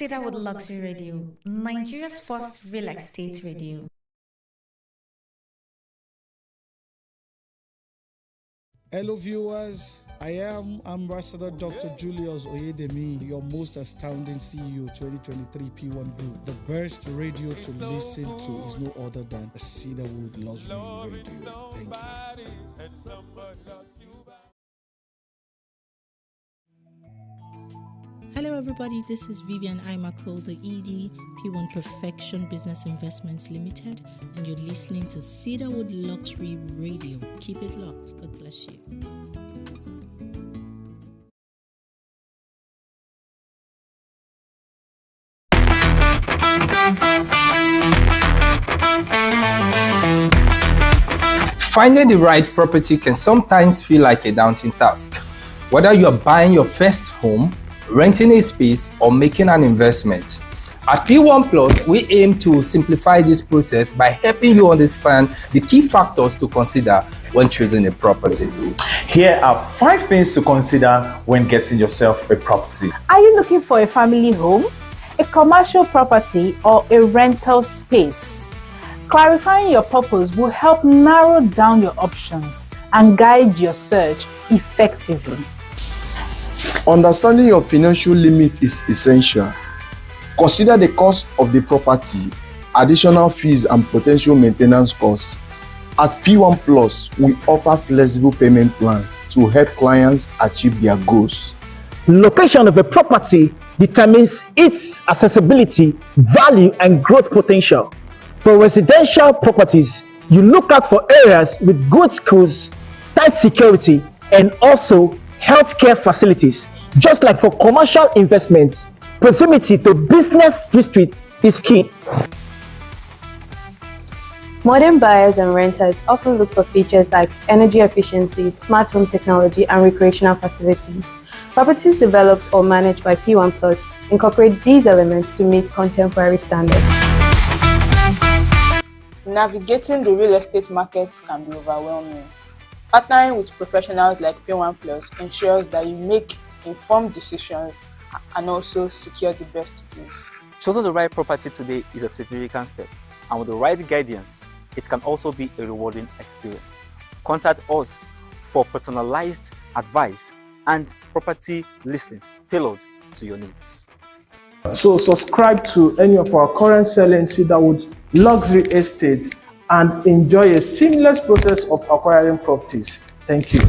Cedarwood Luxury Radio, Nigeria's first real estate radio. Hello viewers, I am Ambassador Dr. Julius Oyedemi, your most astounding CEO 2023 P1 Group. The best radio to listen to is no other than the Cedarwood Luxury Radio. Thank you. Hello everybody, this is Vivian Imako, the ED, P1 Perfection Business Investments Limited, and you're listening to Cedarwood Luxury Radio. Keep it locked. God bless you. Finding the right property can sometimes feel like a daunting task. Whether you're buying your first home, renting a space, or making an investment. At P1 Plus, we aim to simplify this process by helping you understand the key factors to consider when choosing a property. Here are 5 things to consider when getting yourself a property. Are you looking for a family home, a commercial property, or a rental space? Clarifying your purpose will help narrow down your options and guide your search effectively. Understanding your financial limit is essential. Consider the cost of the property, additional fees, and potential maintenance costs. At P1 Plus, we offer flexible payment plans to help clients achieve their goals. Location of a property determines its accessibility, value, and growth potential. For residential properties, you look out for areas with good schools, tight security, and also healthcare facilities. Just like for commercial investments, proximity to business districts is key. Modern buyers and renters often look for features like energy efficiency, smart home technology, and recreational facilities. Properties developed or managed by P1 Plus incorporate these elements to meet contemporary standards. Navigating the real estate markets can be overwhelming. Partnering with professionals like P1 Plus ensures that you make informed decisions and also secure the best deals. Choosing the right property today is a significant step, and with the right guidance, it can also be a rewarding experience. Contact us for personalized advice and property listings tailored to your needs. So subscribe to any of our current selling Cedarwood Luxury Estate and enjoy a seamless process of acquiring properties. Thank you.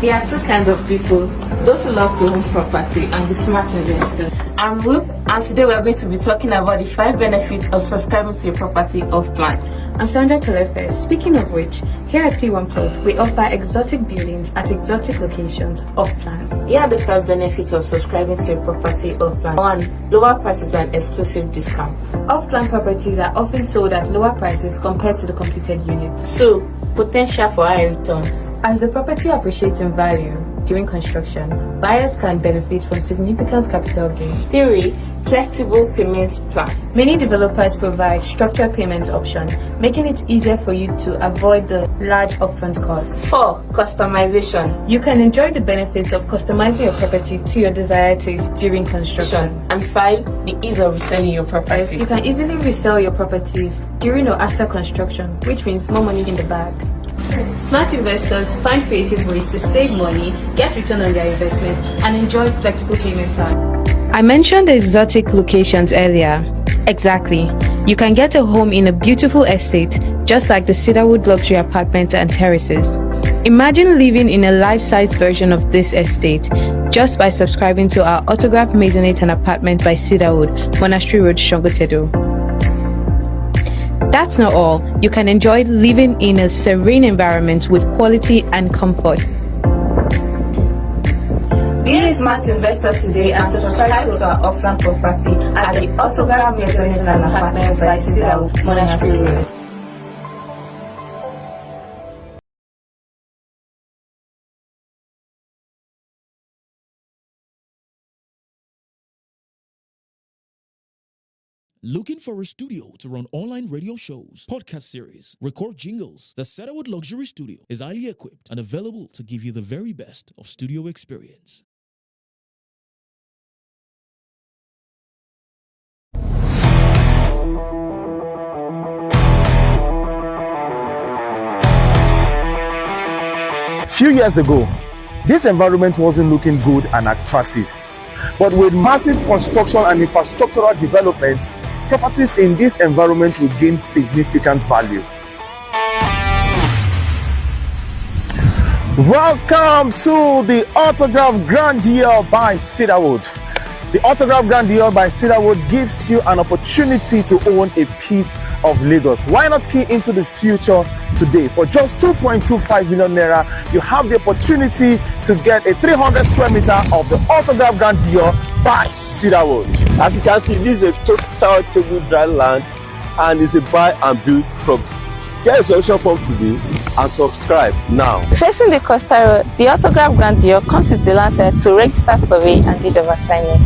There are 2 kinds of people: those who love to own property and the smart investors. I'm Ruth, and today we are going to be talking about the 5 benefits of subscribing to your property off plan. I'm Sandra Tolefe. Speaking of which, here at P1 Plus, we offer exotic buildings at exotic locations off plan. Here are the 5 benefits of subscribing to your property off plan. 1. Lower prices and exclusive discounts. Off plan properties are often sold at lower prices compared to the completed units. 2. Potential for high returns. As the property appreciates in value during construction, buyers can benefit from significant capital gain. 3. Flexible payment plan. Many developers provide structured payment options, making it easier for you to avoid the large upfront costs. 4. Customization. You can enjoy the benefits of customizing your property to your desired taste during construction. And 5. The ease of reselling your property. You can easily resell your properties during or after construction, which means more money in the bag. Smart investors find creative ways to save money, get return on their investment, and enjoy flexible payment plans. I mentioned the exotic locations earlier. Exactly. You can get a home in a beautiful estate, just like the Cedarwood Luxury Apartments and Terraces. Imagine living in a life-size version of this estate just by subscribing to our autograph maisonette and apartment by Cedarwood, Monastery Road, Shongotedo. That's not all. You can enjoy living in a serene environment with quality and comfort. Be a smart investor today and subscribe to our offline property at the autograph maisonette and apartment by Cedarwood, Monastery Road. Looking for a studio to run online radio shows, podcast series, record jingles? The Cedarwood Luxury Studio is highly equipped and available to give you the very best of studio experience. A few years ago, this environment wasn't looking good and attractive. But with massive construction and infrastructural development, properties in this environment will gain significant value. Welcome to the Autograph Grand Deal by Cedarwood. The Autograph Grand Deal by Cedarwood gives you an opportunity to own a piece of Lagos. Why not key into the future today? For just 2.25 million naira, you have the opportunity to get a 300 square meter of the Autograph Grand Deal by Cedarwood. As you can see, this is a total table dry land and it's a buy and build property. Get a solution form today and subscribe now. Facing the Coastal Road, the Autograph Grand Deal comes with the land set to register survey and deed of assignment.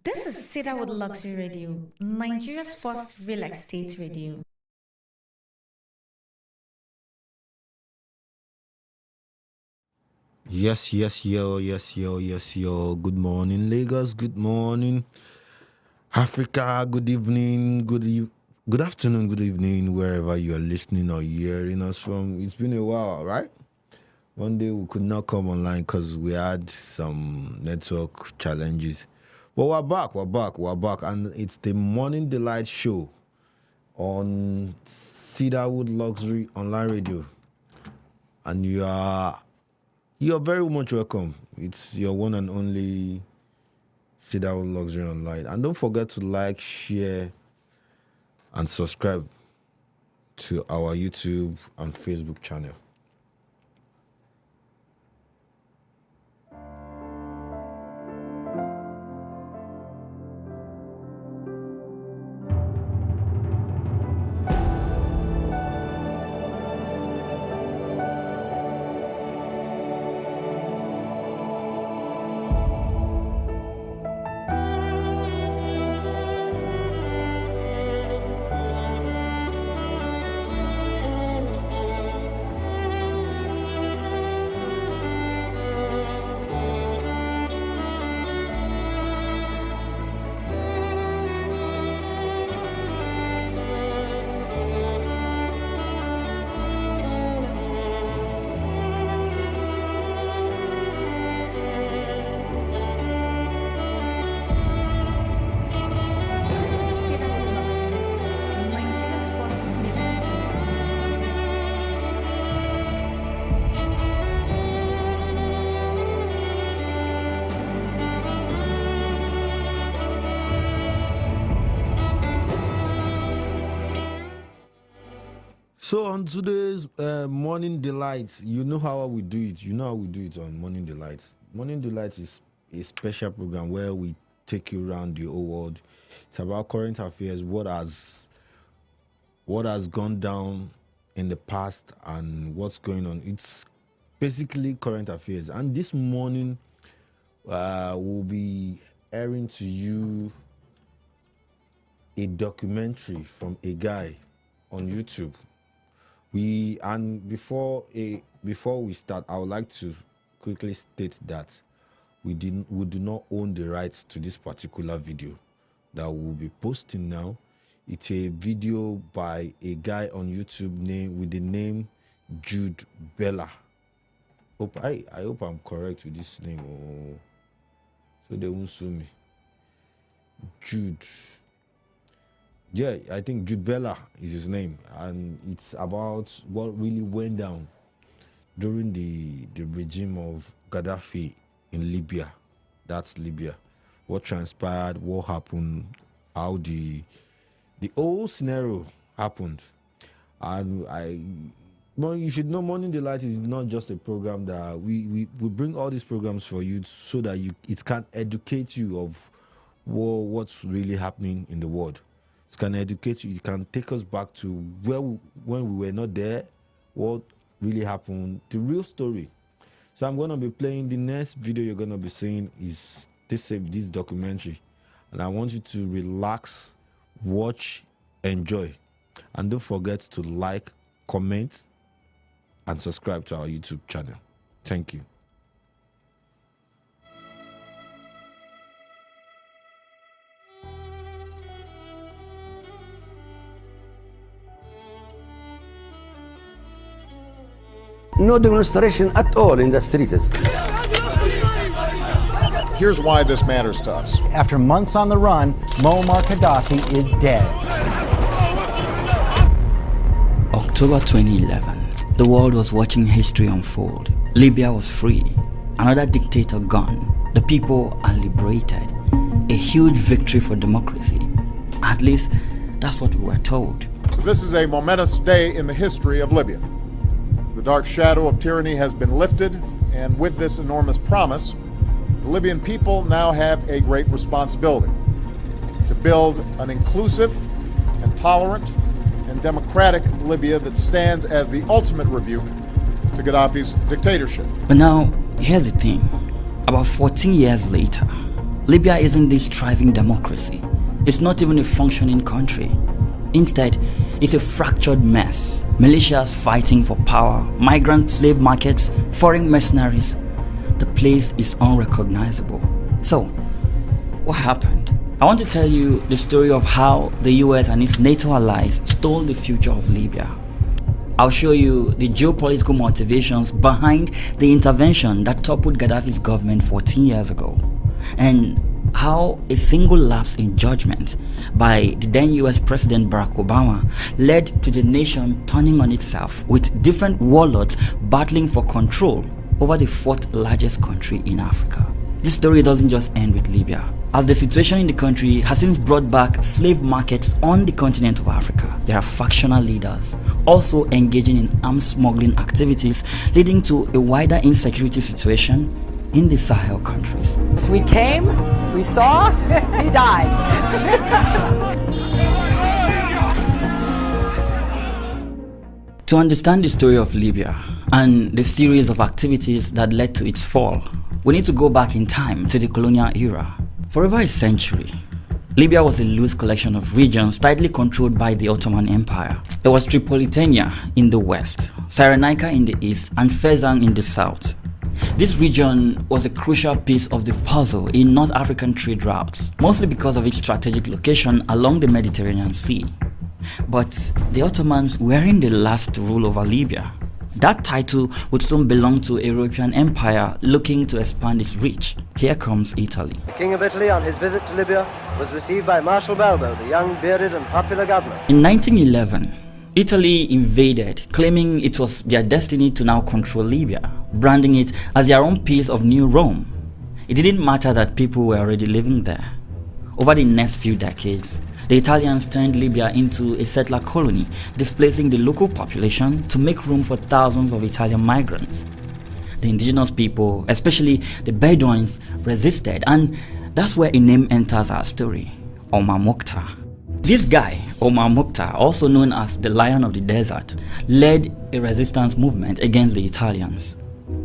This is Cedarwood Luxury Radio, Nigeria's first real estate radio. Yes, yo. Good morning, Lagos. Good morning, Africa. Good evening. Good afternoon. Good evening, wherever you are listening or hearing us from. It's been a while, right? One day we could not come online because we had some network challenges. But we're back, and it's the Morning Delight Show on Cedarwood Luxury Online Radio. And you're very much welcome. It's your one and only Cedarwood Luxury Online. And don't forget to like, share, and subscribe to our YouTube and Facebook channel. So on today's Morning Delights, you know how we do it. You know how we do it on Morning Delights. Morning Delights is a special program where we take you around the whole world. It's about current affairs, what has gone down in the past and what's going on. It's basically current affairs. And this morning, we'll be airing to you a documentary from a guy on YouTube. Before we start, I would like to quickly state that we do not own the rights to this particular video that we'll be posting now. It's a video by a guy on YouTube with the name Jude Bella. I hope I'm correct with this name. Oh, so they won't sue me. Jude. Yeah, I think Jude Bella is his name, and it's about what really went down during the regime of Gaddafi in Libya. That's Libya. What transpired, what happened, how the whole scenario happened. And well, you should know Morning Delight is not just a program that we bring all these programs for you so that it can educate you of what's really happening in the world. It can educate you. It can take us back to when we were not there, what really happened, the real story. So I'm going to be playing the next video you're going to be seeing is this documentary. And I want you to relax, watch, enjoy. And don't forget to like, comment, and subscribe to our YouTube channel. Thank you. No demonstration at all in the streets. Here's why this matters to us. After months on the run, Muammar Gaddafi is dead. October 2011. The world was watching history unfold. Libya was free. Another dictator gone. The people are liberated. A huge victory for democracy. At least, that's what we were told. This is a momentous day in the history of Libya. The dark shadow of tyranny has been lifted, and with this enormous promise, the Libyan people now have a great responsibility to build an inclusive and tolerant and democratic Libya that stands as the ultimate rebuke to Gaddafi's dictatorship. But now, here's the thing. About 14 years later, Libya isn't this thriving democracy. It's not even a functioning country. Instead, it's a fractured mess. Militias fighting for power, migrant slave markets, foreign mercenaries. The place is unrecognizable. So, what happened? I want to tell you the story of how the US and its NATO allies stole the future of Libya. I'll show you the geopolitical motivations behind the intervention that toppled Gaddafi's government 14 years ago, and how a single lapse in judgment by the then US President Barack Obama led to the nation turning on itself, with different warlords battling for control over the fourth largest country in Africa. This story doesn't just end with Libya, as the situation in the country has since brought back slave markets on the continent of Africa. There are factional leaders also engaging in arms smuggling activities, leading to a wider insecurity situation in the Sahel countries. So we came, we saw, he died. To understand the story of Libya and the series of activities that led to its fall, we need to go back in time to the colonial era. For over a century, Libya was a loose collection of regions tightly controlled by the Ottoman Empire. There was Tripolitania in the west, Cyrenaica in the east, and Fezzan in the south. This region was a crucial piece of the puzzle in North African trade routes, mostly because of its strategic location along the Mediterranean Sea. But the Ottomans weren't the last to rule over Libya. That title would soon belong to a European empire looking to expand its reach. Here comes Italy. The King of Italy, on his visit to Libya, was received by Marshal Balbo, the young, bearded and popular governor. In 1911, Italy invaded, claiming it was their destiny to now control Libya, branding it as their own piece of New Rome. It didn't matter that people were already living there. Over the next few decades, the Italians turned Libya into a settler colony, displacing the local population to make room for thousands of Italian migrants. The indigenous people, especially the Bedouins, resisted, and that's where a name enters our story: Omar Mokhtar. This guy, Omar Mokhtar, also known as the Lion of the Desert, led a resistance movement against the Italians.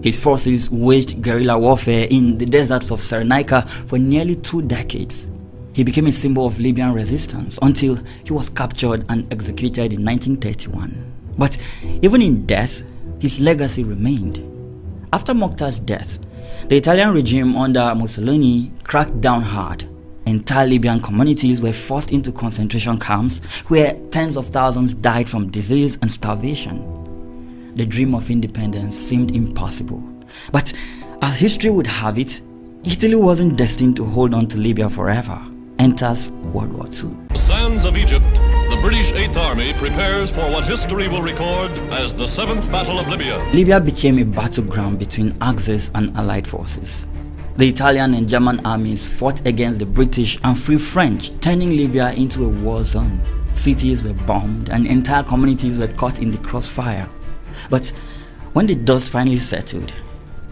His forces waged guerrilla warfare in the deserts of Cyrenaica for nearly 2 decades. He became a symbol of Libyan resistance until he was captured and executed in 1931. But even in death, his legacy remained. After Mokhtar's death, the Italian regime under Mussolini cracked down hard. Entire Libyan communities were forced into concentration camps where tens of thousands died from disease and starvation. the dream of independence seemed impossible. But as history would have it, Italy wasn't destined to hold on to Libya forever. Enters World War II. The sands of Egypt, the British 8th Army prepares for what history will record as the 7th Battle of Libya. Libya became a battleground between Axis and Allied forces. The Italian and German armies fought against the British and Free French, turning Libya into a war zone. Cities were bombed and entire communities were caught in the crossfire. But when the dust finally settled,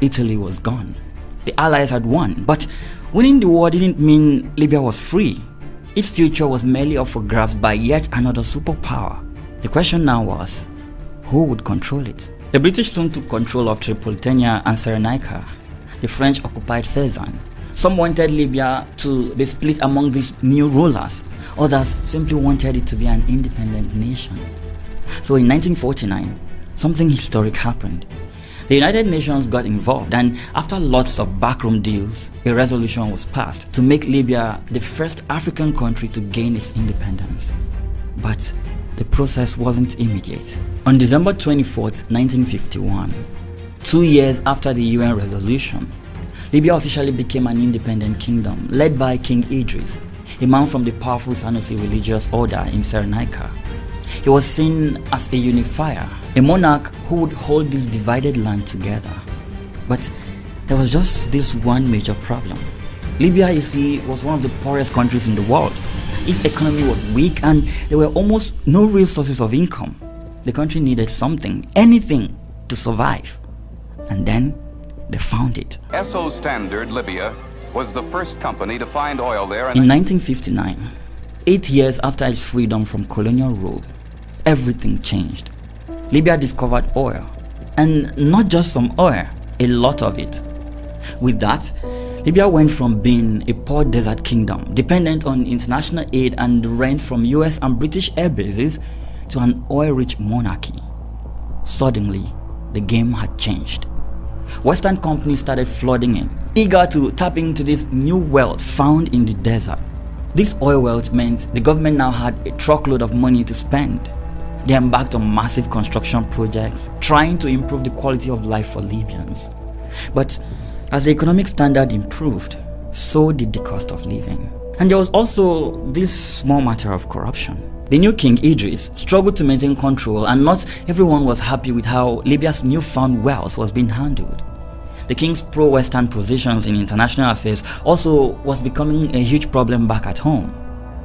Italy was gone. The Allies had won, but winning the war didn't mean Libya was free. Its future was merely up for grabs by yet another superpower. The question now was, who would control it? The British soon took control of Tripolitania and Cyrenaica. The French occupied Fezzan. Some wanted Libya to be split among these new rulers. Others simply wanted it to be an independent nation. So in 1949, something historic happened. The United Nations got involved, and after lots of backroom deals, a resolution was passed to make Libya the first African country to gain its independence. But the process wasn't immediate. On December 24, 1951, 2 years after the UN resolution, Libya officially became an independent kingdom led by King Idris, a man from the powerful Sanusi religious order in Cyrenaica. He was seen as a unifier, a monarch who would hold this divided land together. But there was just this one major problem. Libya, you see, was one of the poorest countries in the world. Its economy was weak and there were almost no real sources of income. The country needed something, anything, to survive. And then they found it. Esso Standard Libya was the first company to find oil there. In 1959, 8 years after its freedom from colonial rule, everything changed. Libya discovered oil, and not just some oil, a lot of it. With that, Libya went from being a poor desert kingdom, dependent on international aid and rent from US and British air bases, to an oil-rich monarchy. Suddenly, the game had changed. Western companies started flooding in, eager to tap into this new wealth found in the desert. This oil wealth meant the government now had a truckload of money to spend. They embarked on massive construction projects, trying to improve the quality of life for Libyans. But as the economic standard improved, so did the cost of living. And there was also this small matter of corruption. The new King Idris struggled to maintain control, and not everyone was happy with how Libya's newfound wealth was being handled. The king's pro-Western positions in international affairs also was becoming a huge problem back at home.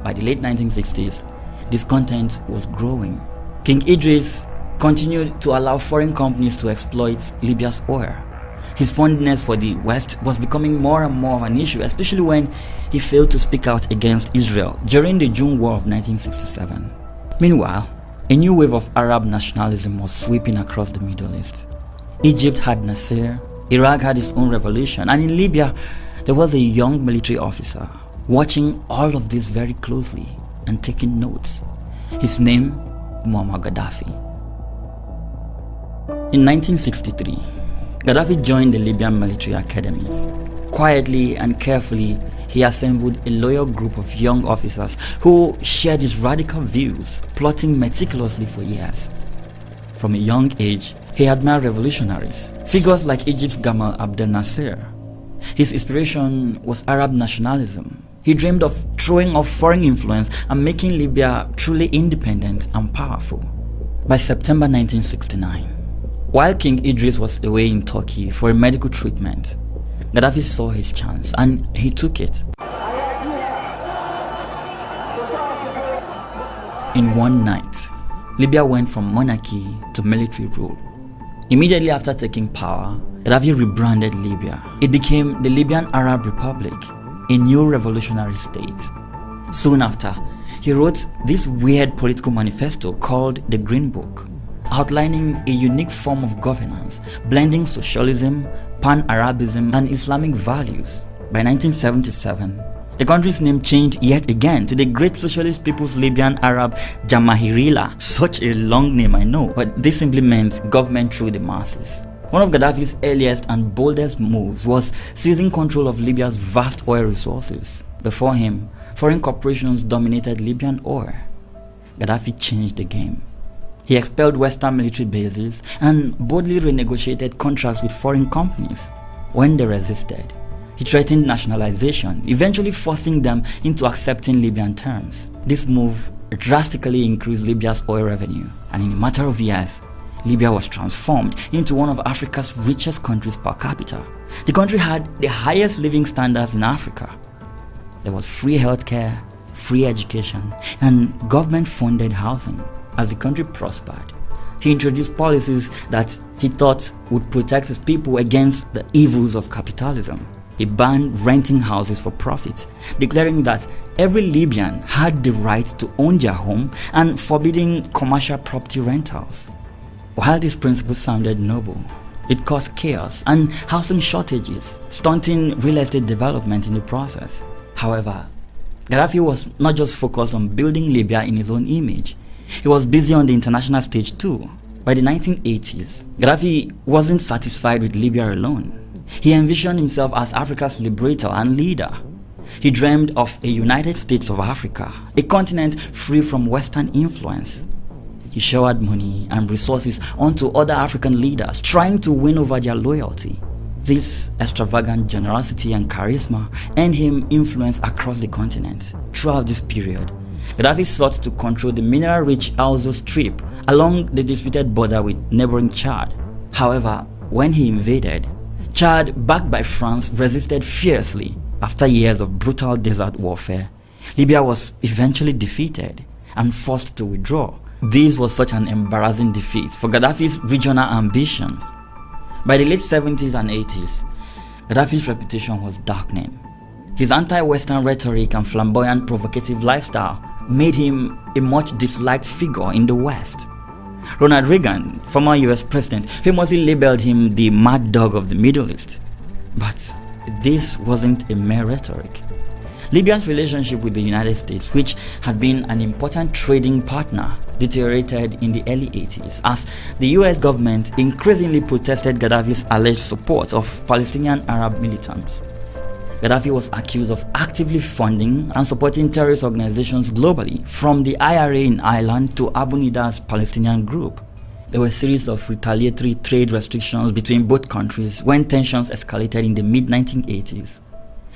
By the late 1960s, discontent was growing. King Idris continued to allow foreign companies to exploit Libya's oil. His fondness for the West was becoming more and more of an issue, especially when he failed to speak out against Israel during the June War of 1967. Meanwhile, a new wave of Arab nationalism was sweeping across the Middle East. Egypt had Nasser, Iraq had its own revolution, and in Libya, there was a young military officer watching all of this very closely and taking notes. His name, Muammar Gaddafi. In 1963, Gaddafi joined the Libyan military academy. Quietly and carefully, he assembled a loyal group of young officers who shared his radical views, plotting meticulously for years. From a young age, he admired revolutionaries, figures like Egypt's Gamal Abdel Nasser. His inspiration was Arab nationalism. He dreamed of throwing off foreign influence and making Libya truly independent and powerful. By September 1969, while King Idris was away in Turkey for a medical treatment, Gaddafi saw his chance and he took it. In one night, Libya went from monarchy to military rule. Immediately after taking power, Gaddafi rebranded Libya. It became the Libyan Arab Republic, a new revolutionary state. Soon after, he wrote this weird political manifesto called the Green Book, outlining a unique form of governance, blending socialism, pan-Arabism, and Islamic values. By 1977, the country's name changed yet again to the Great Socialist People's Libyan Arab Jamahirila. Such a long name, I know, but this simply meant government through the masses. One of Gaddafi's earliest and boldest moves was seizing control of Libya's vast oil resources. Before him, foreign corporations dominated Libyan oil. Gaddafi changed the game. He expelled Western military bases and boldly renegotiated contracts with foreign companies. When they resisted, he threatened nationalization, eventually forcing them into accepting Libyan terms. This move drastically increased Libya's oil revenue, and in a matter of years, Libya was transformed into one of Africa's richest countries per capita. The country had the highest living standards in Africa. There was free healthcare, free education, and government-funded housing. As the country prospered, he introduced policies that he thought would protect his people against the evils of capitalism. He banned renting houses for profit, declaring that every Libyan had the right to own their home and forbidding commercial property rentals. While these principles sounded noble, it caused chaos and housing shortages, stunting real estate development in the process. However, Gaddafi was not just focused on building Libya in his own image. He was busy on the international stage too. By the 1980s, Gaddafi wasn't satisfied with Libya alone. He envisioned himself as Africa's liberator and leader. He dreamed of a United States of Africa, a continent free from Western influence. He showered money and resources onto other African leaders, trying to win over their loyalty. This extravagant generosity and charisma earned him influence across the continent. Throughout this period, Gaddafi sought to control the mineral-rich Alzo Strip along the disputed border with neighboring Chad. However, when he invaded, Chad, backed by France, resisted fiercely. After years of brutal desert warfare, Libya was eventually defeated and forced to withdraw. This was such an embarrassing defeat for Gaddafi's regional ambitions. By the late 70s and 80s, Gaddafi's reputation was darkening. His anti-Western rhetoric and flamboyant, provocative lifestyle made him a much disliked figure in the West. Ronald Reagan, former US president, famously labeled him the mad dog of the Middle East. But this wasn't a mere rhetoric. Libya's relationship with the United States, which had been an important trading partner, deteriorated in the early 80s as the US government increasingly protested Gaddafi's alleged support of Palestinian Arab militants. Gaddafi was accused of actively funding and supporting terrorist organizations globally, from the IRA in Ireland to Abu Nida's Palestinian group. There were a series of retaliatory trade restrictions between both countries when tensions escalated in the mid-1980s.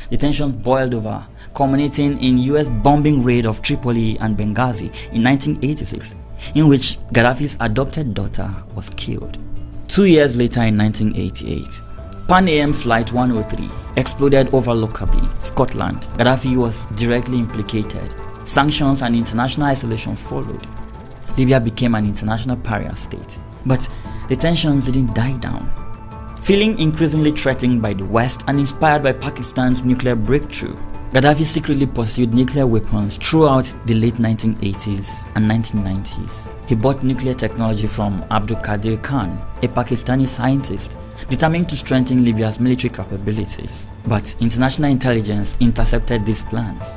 The tensions boiled over, culminating in US bombing raid of Tripoli and Benghazi in 1986, in which Gaddafi's adopted daughter was killed. 2 years later, in 1988, Pan AM Flight 103 exploded over Lockerbie, Scotland. Gaddafi was directly implicated. Sanctions and international isolation followed. Libya became an international pariah state, but the tensions didn't die down. Feeling increasingly threatened by the West and inspired by Pakistan's nuclear breakthrough, Gaddafi secretly pursued nuclear weapons throughout the late 1980s and 1990s. He bought nuclear technology from Abdul Qadir Khan, a Pakistani scientist, determined to strengthen Libya's military capabilities. But international intelligence intercepted these plans.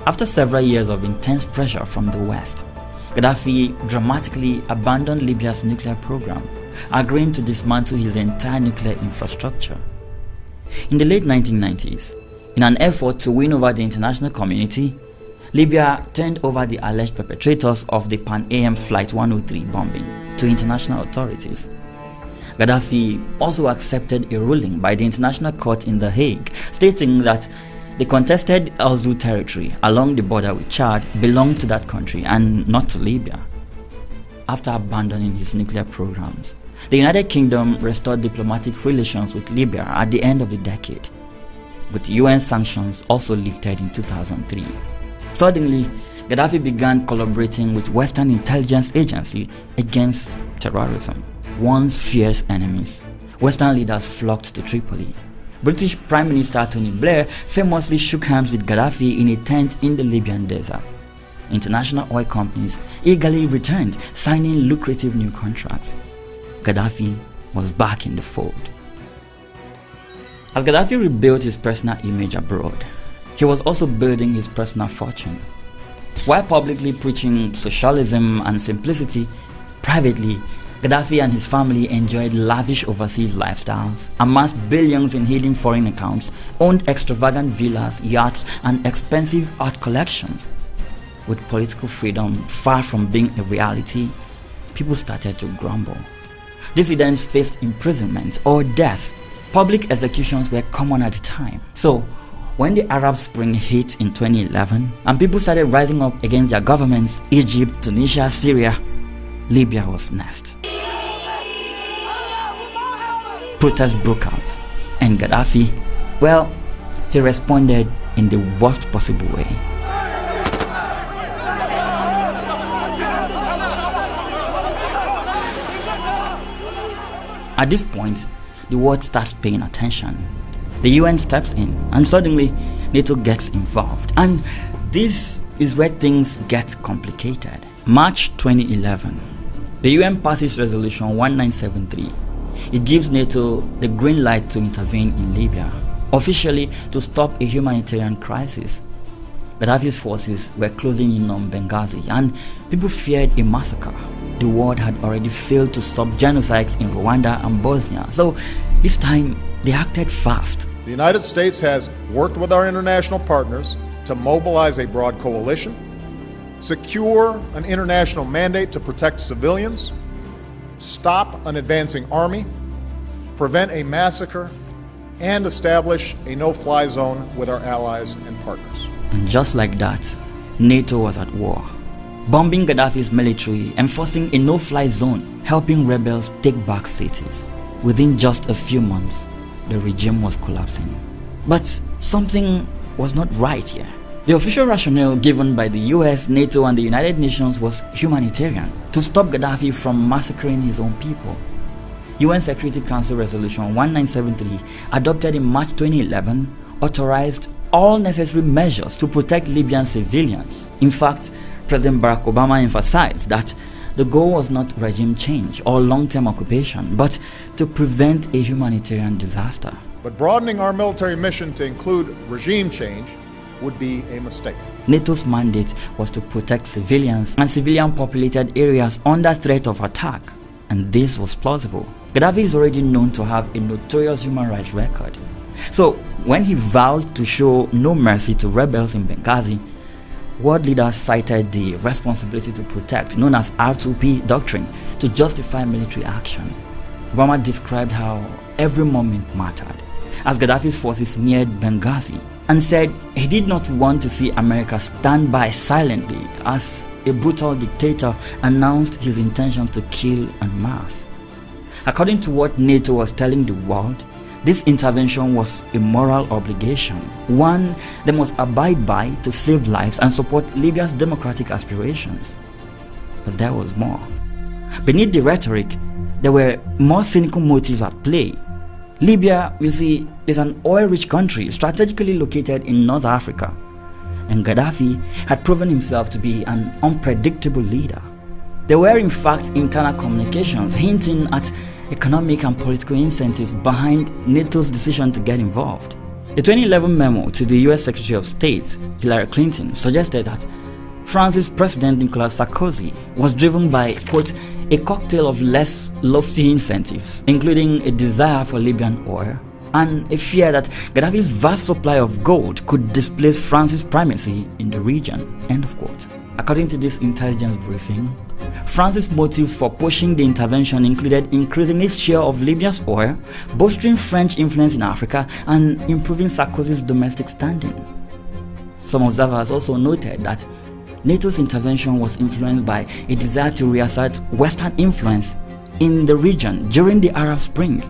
After several years of intense pressure from the West, Gaddafi dramatically abandoned Libya's nuclear program, agreeing to dismantle his entire nuclear infrastructure. In the late 1990s, in an effort to win over the international community, Libya turned over the alleged perpetrators of the Pan AM Flight 103 bombing to international authorities. Gaddafi also accepted a ruling by the International Court in The Hague stating that the contested Alzo territory along the border with Chad belonged to that country and not to Libya. After abandoning his nuclear programs, the United Kingdom restored diplomatic relations with Libya at the end of the decade, with UN sanctions also lifted in 2003. Suddenly, Gaddafi began collaborating with Western intelligence agencies against terrorism. Once fierce enemies, Western leaders flocked to Tripoli. British Prime Minister Tony Blair famously shook hands with Gaddafi in a tent in the Libyan desert. International oil companies eagerly returned, signing lucrative new contracts. Gaddafi was back in the fold. As Gaddafi rebuilt his personal image abroad, he was also building his personal fortune. While publicly preaching socialism and simplicity, privately, Gaddafi and his family enjoyed lavish overseas lifestyles, amassed billions in hidden foreign accounts, owned extravagant villas, yachts, and expensive art collections. With political freedom far from being a reality, people started to grumble. Dissidents faced imprisonment or death. Public executions were common at the time. So, when the Arab Spring hit in 2011 and people started rising up against their governments, Egypt, Tunisia, Syria, Libya was next. Protests broke out, and Gaddafi, well, he responded in the worst possible way. At this point, the world starts paying attention. The UN steps in, and suddenly NATO gets involved. And this is where things get complicated. March 2011, the UN passes Resolution 1973. It gives NATO the green light to intervene in Libya, officially to stop a humanitarian crisis. Gaddafi's forces were closing in on Benghazi, and people feared a massacre. The world had already failed to stop genocides in Rwanda and Bosnia, so this time they acted fast. The United States has worked with our international partners to mobilize a broad coalition, secure an international mandate to protect civilians, stop an advancing army, prevent a massacre, and establish a no-fly zone with our allies and partners. And just like that, NATO was at war, bombing Gaddafi's military, enforcing a no-fly zone, helping rebels take back cities. Within just a few months, the regime was collapsing. But something was not right here. The official rationale given by the US, NATO, and the United Nations was humanitarian, to stop Gaddafi from massacring his own people. UN Security Council Resolution 1973, adopted in March 2011, authorized all necessary measures to protect Libyan civilians. In fact, President Barack Obama emphasized that the goal was not regime change or long-term occupation, but to prevent a humanitarian disaster. But broadening our military mission to include regime change would be a mistake. NATO's mandate was to protect civilians and civilian-populated areas under threat of attack, and this was plausible. Gaddafi is already known to have a notorious human rights record. So, when he vowed to show no mercy to rebels in Benghazi, world leaders cited the responsibility to protect, known as R2P doctrine, to justify military action. Obama described how every moment mattered as Gaddafi's forces neared Benghazi, and said he did not want to see America stand by silently as a brutal dictator announced his intentions to kill en masse. According to what NATO was telling the world, this intervention was a moral obligation, one they must abide by to save lives and support Libya's democratic aspirations. But there was more. Beneath the rhetoric, there were more cynical motives at play. Libya, you see, is an oil-rich country strategically located in North Africa, and Gaddafi had proven himself to be an unpredictable leader. There were in fact internal communications hinting at economic and political incentives behind NATO's decision to get involved. The 2011 memo to the US Secretary of State, Hillary Clinton, suggested that France's President Nicolas Sarkozy was driven by, quote, a cocktail of less lofty incentives, including a desire for Libyan oil and a fear that Gaddafi's vast supply of gold could displace France's primacy in the region, end of quote. According to this intelligence briefing, France's motives for pushing the intervention included increasing its share of Libya's oil, bolstering French influence in Africa, and improving Sarkozy's domestic standing. Some observers also noted that NATO's intervention was influenced by a desire to reassert Western influence in the region during the Arab Spring,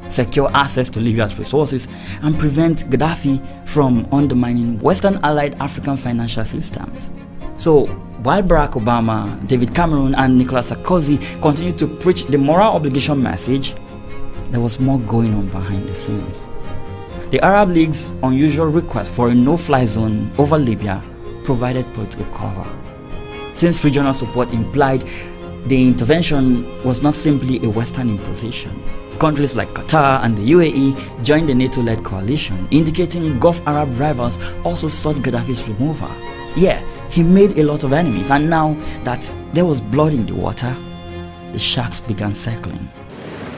secure access to Libya's resources, and prevent Gaddafi from undermining Western allied African financial systems. So, while Barack Obama, David Cameron, and Nicolas Sarkozy continued to preach the moral obligation message, there was more going on behind the scenes. The Arab League's unusual request for a no-fly zone over Libya provided political cover, since regional support implied the intervention was not simply a Western imposition. Countries like Qatar and the UAE joined the NATO-led coalition, indicating Gulf Arab rivals also sought Gaddafi's removal. Yeah, he made a lot of enemies, and now that there was blood in the water, the sharks began circling.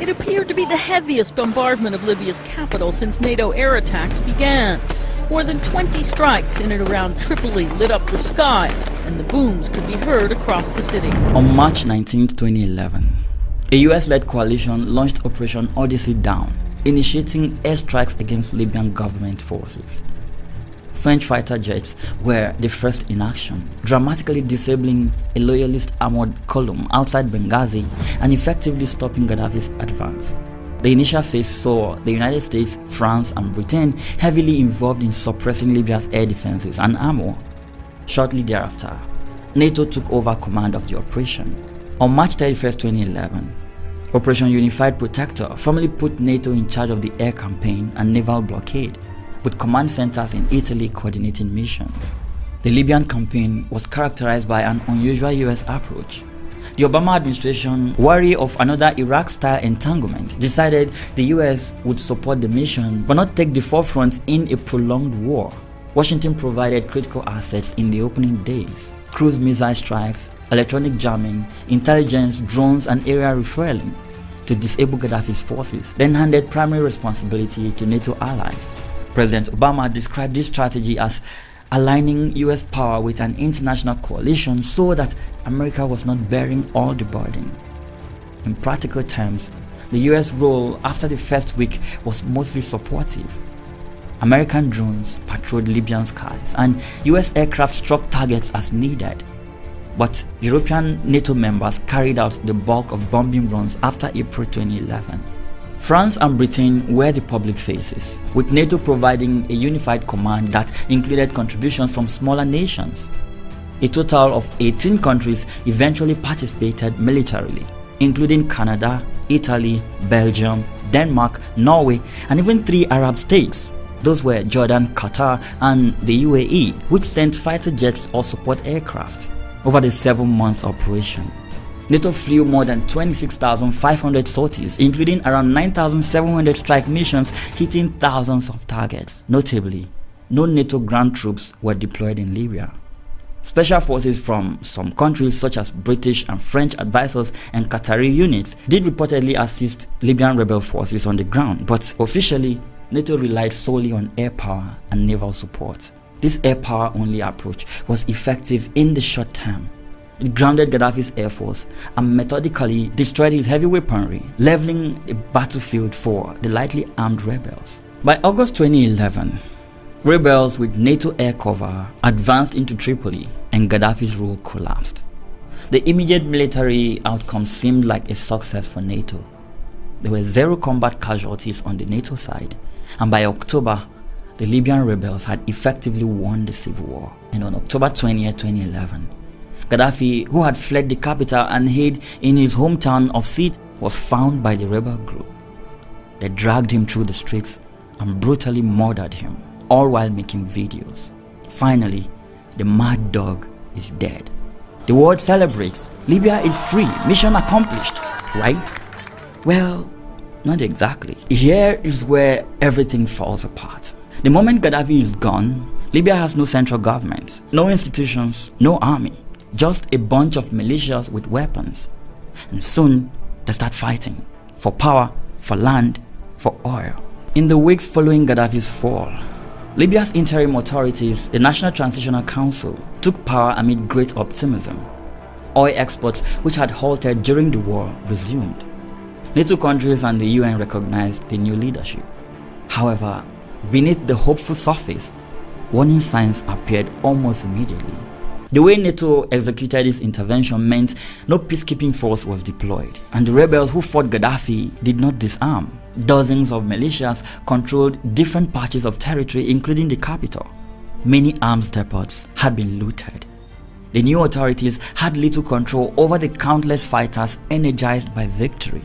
It appeared to be the heaviest bombardment of Libya's capital since NATO air attacks began. More than 20 strikes in and around Tripoli lit up the sky, and the booms could be heard across the city. On March 19, 2011, a US-led coalition launched Operation Odyssey Down, initiating airstrikes against Libyan government forces. French fighter jets were the first in action, dramatically disabling a loyalist armored column outside Benghazi and effectively stopping Gaddafi's advance. The initial phase saw the United States, France, and Britain heavily involved in suppressing Libya's air defenses and armor. Shortly thereafter, NATO took over command of the operation. On March 31, 2011, Operation Unified Protector formally put NATO in charge of the air campaign and naval blockade, with command centers in Italy coordinating missions. The Libyan campaign was characterized by an unusual US approach. The Obama administration, wary of another Iraq-style entanglement, decided the US would support the mission but not take the forefront in a prolonged war. Washington provided critical assets in the opening days: cruise missile strikes, electronic jamming, intelligence, drones, and area refueling to disable Gaddafi's forces, then handed primary responsibility to NATO allies. President Obama described this strategy as aligning US power with an international coalition so that America was not bearing all the burden. In practical terms, the US role after the first week was mostly supportive. American drones patrolled Libyan skies and US aircraft struck targets as needed. But European NATO members carried out the bulk of bombing runs after April 2011. France and Britain were the public faces, with NATO providing a unified command that included contributions from smaller nations. A total of 18 countries eventually participated militarily, including Canada, Italy, Belgium, Denmark, Norway, and even 3 Arab states. Those were Jordan, Qatar, and the UAE, which sent fighter jets or support aircraft. Over the 7-month operation, NATO flew more than 26,500 sorties, including around 9,700 strike missions hitting thousands of targets. Notably, no NATO ground troops were deployed in Libya. Special forces from some countries such as British and French advisors and Qatari units did reportedly assist Libyan rebel forces on the ground, but officially, NATO relied solely on air power and naval support. This air power only approach was effective in the short term. It grounded Gaddafi's air force and methodically destroyed his heavy weaponry, leveling a battlefield for the lightly armed rebels. By August 2011, rebels with NATO air cover advanced into Tripoli and Gaddafi's rule collapsed. The immediate military outcome seemed like a success for NATO. There were 0 combat casualties on the NATO side, and by October, the Libyan rebels had effectively won the civil war. And on October 20, 2011, Gaddafi, who had fled the capital and hid in his hometown of Sirte, was found by the rebel group. They dragged him through the streets and brutally murdered him, all while making videos. Finally, the mad dog is dead. The world celebrates. Libya is free. Mission accomplished, right? Well, not exactly. Here is where everything falls apart. The moment Gaddafi is gone, Libya has no central government, no institutions, no army. Just a bunch of militias with weapons. And soon, they start fighting for power, for land, for oil. In the weeks following Gaddafi's fall, Libya's interim authorities, the National Transitional Council, took power amid great optimism. Oil exports, which had halted during the war, resumed. NATO countries and the UN recognized the new leadership. However, beneath the hopeful surface, warning signs appeared almost immediately. The way NATO executed its intervention meant no peacekeeping force was deployed, and the rebels who fought Gaddafi did not disarm. Dozens of militias controlled different patches of territory, including the capital. Many arms depots had been looted. The new authorities had little control over the countless fighters energized by victory.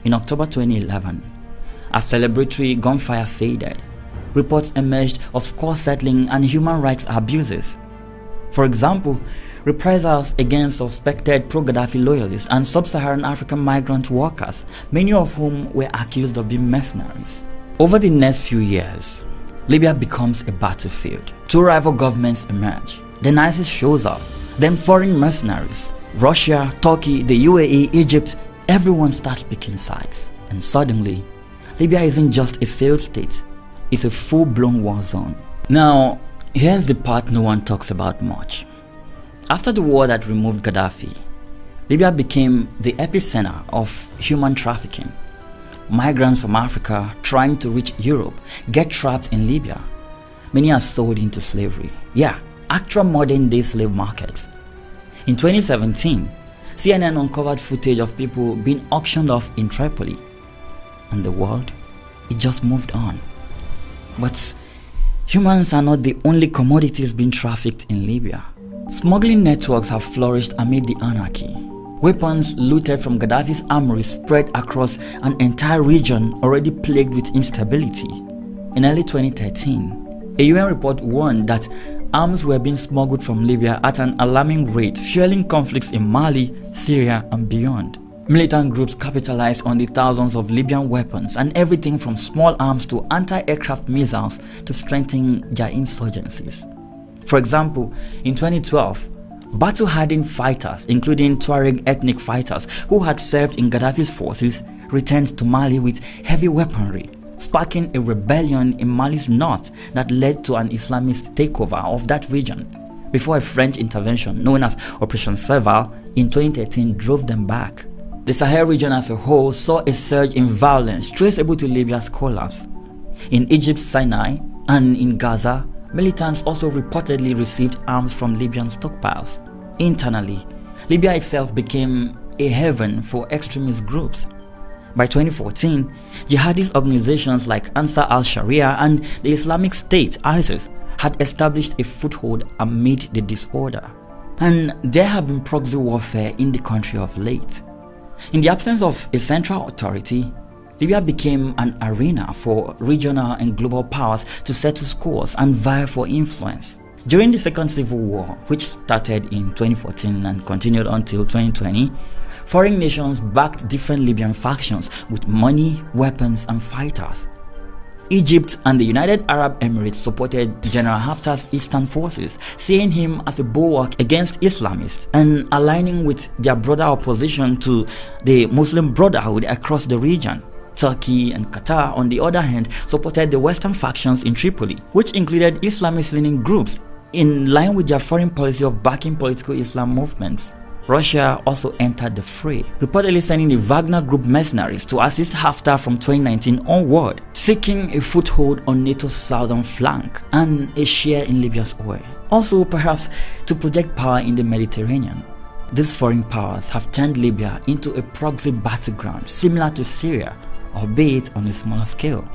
In October 2011, as celebratory gunfire faded, reports emerged of score settling and human rights abuses. For example, reprisals against suspected pro-Gaddafi loyalists and sub-Saharan African migrant workers, many of whom were accused of being mercenaries. Over the next few years, Libya becomes a battlefield. 2 rival governments emerge. Then ISIS shows up. Then foreign mercenaries. Russia, Turkey, the UAE, Egypt, everyone starts picking sides. And suddenly, Libya isn't just a failed state, it's a full-blown war zone. Now, here's the part no one talks about much. After the war that removed Gaddafi, Libya became the epicenter of human trafficking. Migrants from Africa trying to reach Europe get trapped in Libya. Many are sold into slavery. Yeah, actual modern-day slave markets. In 2017, CNN uncovered footage of people being auctioned off in Tripoli. And the world, it just moved on. But humans are not the only commodities being trafficked in Libya. Smuggling networks have flourished amid the anarchy. Weapons looted from Gaddafi's armory spread across an entire region already plagued with instability. In early 2013, a UN report warned that arms were being smuggled from Libya at an alarming rate, fueling conflicts in Mali, Syria, and beyond. Militant groups capitalized on the thousands of Libyan weapons and everything from small arms to anti-aircraft missiles to strengthen their insurgencies. For example, in 2012, battle-hardened fighters, including Tuareg ethnic fighters who had served in Gaddafi's forces, returned to Mali with heavy weaponry, sparking a rebellion in Mali's north that led to an Islamist takeover of that region, before a French intervention known as Operation Serval in 2013 drove them back. The Sahel region as a whole saw a surge in violence traceable to Libya's collapse. In Egypt's Sinai and in Gaza, militants also reportedly received arms from Libyan stockpiles. Internally, Libya itself became a haven for extremist groups. By 2014, jihadist organizations like Ansar al-Sharia and the Islamic State, ISIS, had established a foothold amid the disorder. And there have been proxy warfare in the country of late. In the absence of a central authority, Libya became an arena for regional and global powers to settle scores and vie for influence. During the Second Civil War, which started in 2014 and continued until 2020, foreign nations backed different Libyan factions with money, weapons, and fighters. Egypt and the United Arab Emirates supported General Haftar's eastern forces, seeing him as a bulwark against Islamists and aligning with their broader opposition to the Muslim Brotherhood across the region. Turkey and Qatar, on the other hand, supported the Western factions in Tripoli, which included Islamist-leaning groups in line with their foreign policy of backing political Islam movements. Russia also entered the fray, reportedly sending the Wagner Group mercenaries to assist Haftar from 2019 onward, seeking a foothold on NATO's southern flank and a share in Libya's oil. Also, perhaps to project power in the Mediterranean. These foreign powers have turned Libya into a proxy battleground similar to Syria, albeit on a smaller scale.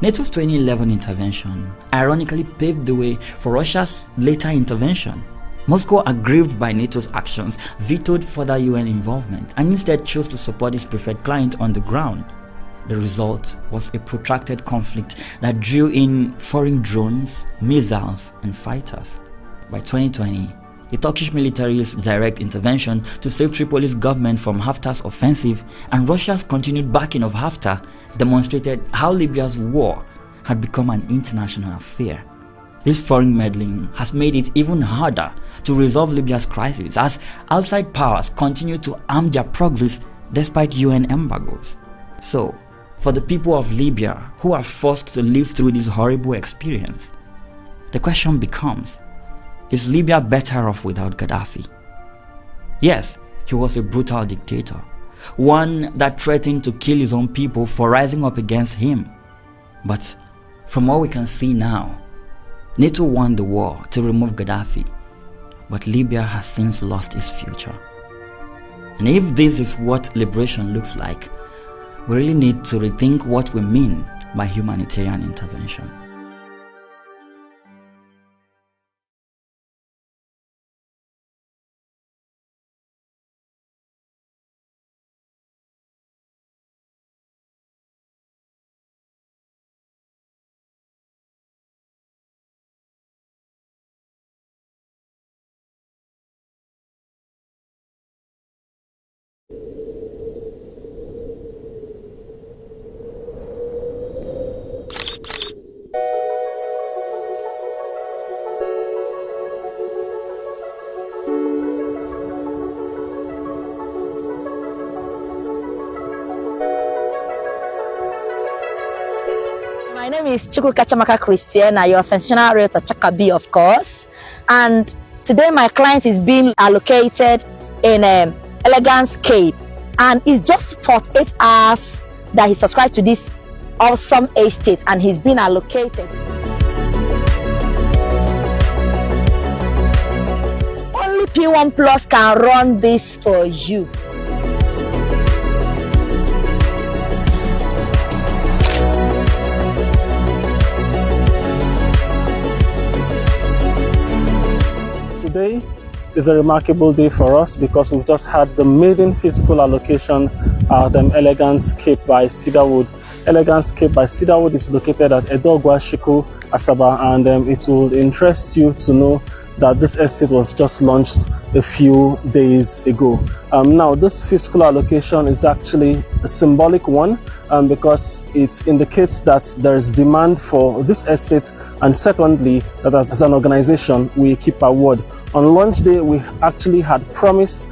NATO's 2011 intervention ironically paved the way for Russia's later intervention. Moscow, aggrieved by NATO's actions, vetoed further UN involvement and instead chose to support its preferred client on the ground. The result was a protracted conflict that drew in foreign drones, missiles, and fighters. By 2020, the Turkish military's direct intervention to save Tripoli's government from Haftar's offensive and Russia's continued backing of Haftar demonstrated how Libya's war had become an international affair. This foreign meddling has made it even harder to resolve Libya's crisis as outside powers continue to arm their proxies despite UN embargoes. So, for the people of Libya who are forced to live through this horrible experience, the question becomes, is Libya better off without Gaddafi? Yes, he was a brutal dictator, one that threatened to kill his own people for rising up against him. But from what we can see now, NATO won the war to remove Gaddafi, but Libya has since lost its future. And if this is what liberation looks like, we really need to rethink what we mean by humanitarian intervention. name is Chukwukachamaka Christiana, your sensational realtor Chakabi, of course. And today my client is being allocated in Elegance Cape, and it's just 48 hours that he subscribed to this awesome estate and he's been allocated. Only P1 Plus can run this for you. Today is a remarkable day for us because we've just had the maiden physical allocation at Elegance Cape by Cedarwood. Elegance Cape by Cedarwood is located at Edogwa Shiku, Asaba, and it will interest you to know that this estate was just launched a few days ago. Now, this fiscal allocation is actually a symbolic one because it indicates that there is demand for this estate, and secondly, that as an organization, we keep our word. On launch day, we actually had promised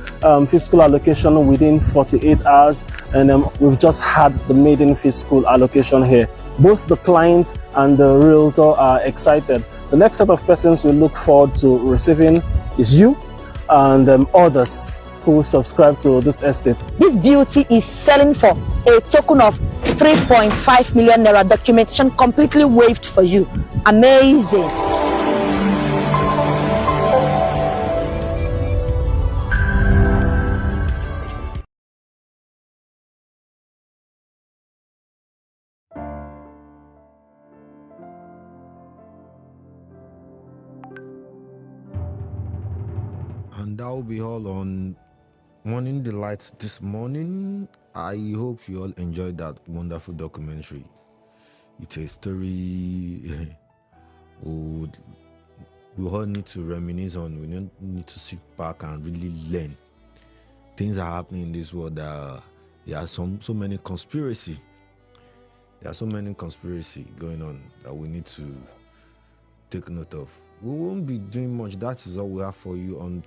fiscal allocation within 48 hours, and we've just had the maiden fiscal allocation here. Both the client and the realtor are excited. The next set of persons we look forward to receiving is you and others who subscribe to this estate. This beauty is selling for a token of 3.5 million naira, documentation completely waived for you. Amazing. And that will be all on Morning Delights this morning. I hope you all enjoyed that wonderful documentary. It's a story we all need to reminisce on. We need to sit back and really learn. Things are happening in this world that there are so many conspiracy. There are so many conspiracy going on that we need to take note of. We won't be doing much. That is all we have for you on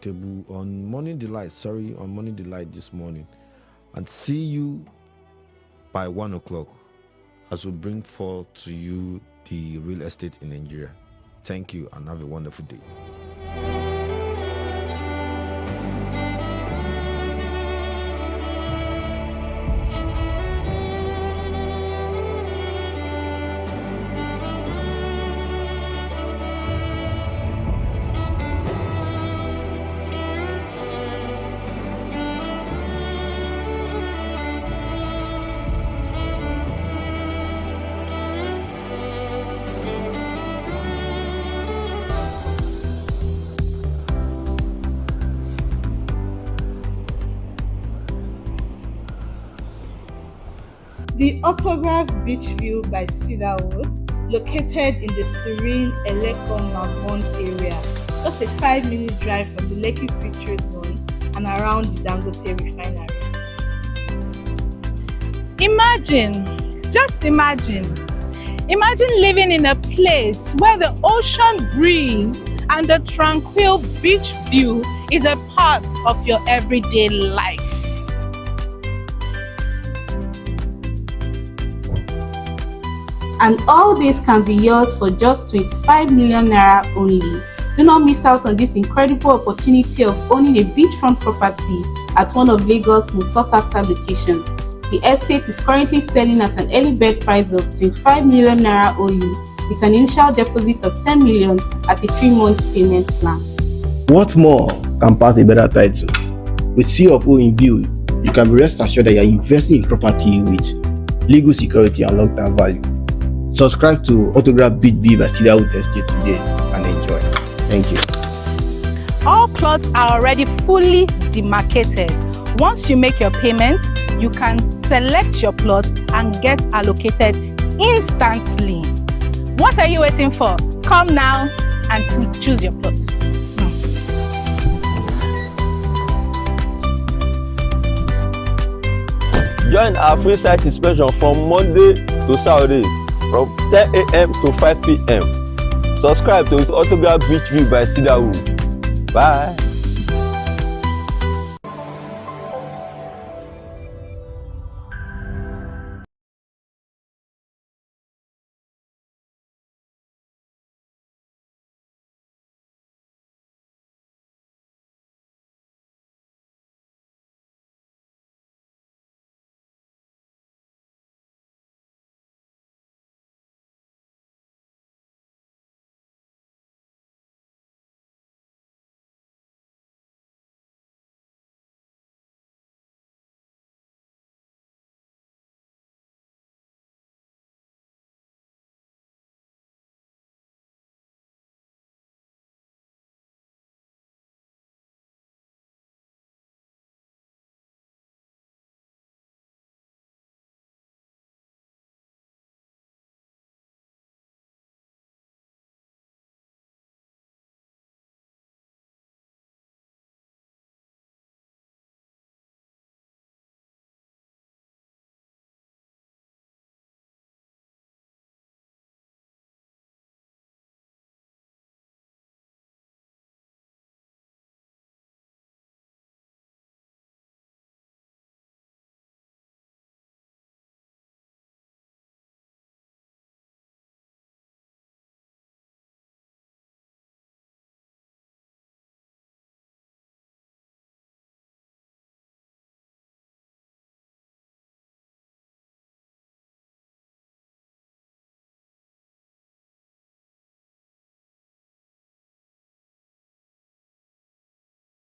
Morning Delight. On Morning Delight this morning. And see you by 1 o'clock as we bring forth to you the real estate in Nigeria. Thank you and have a wonderful day. The Autograph Beach View by Cedarwood, located in the serene Eleko-Nabon area, just a 5-minute drive from the Lekki Free Trade Zone and around the Dangote refinery. Just imagine living in a place where the ocean breeze and the tranquil beach view is a part of your everyday life. And all this can be yours for just 25 million naira only. Do not miss out on this incredible opportunity of owning a beachfront property at one of Lagos' most sought after locations. The estate is currently selling at an early bird price of 25 million naira only, with an initial deposit of 10 million at a 3-month payment plan. What more can pass a better title? With C of O in view, you can be rest assured that you are investing in property with legal security and long-term value. Subscribe to Autograph Beach View by Cedarwood Estate today and enjoy. Thank you. All plots are already fully demarcated. Once you make your payment, you can select your plot and get allocated instantly. What are you waiting for? Come now and choose your plots. Join our free site inspection from Monday to Saturday from 10 a.m. to 5 p.m. Subscribe to Autograph Beach View by Cedarwood. Bye.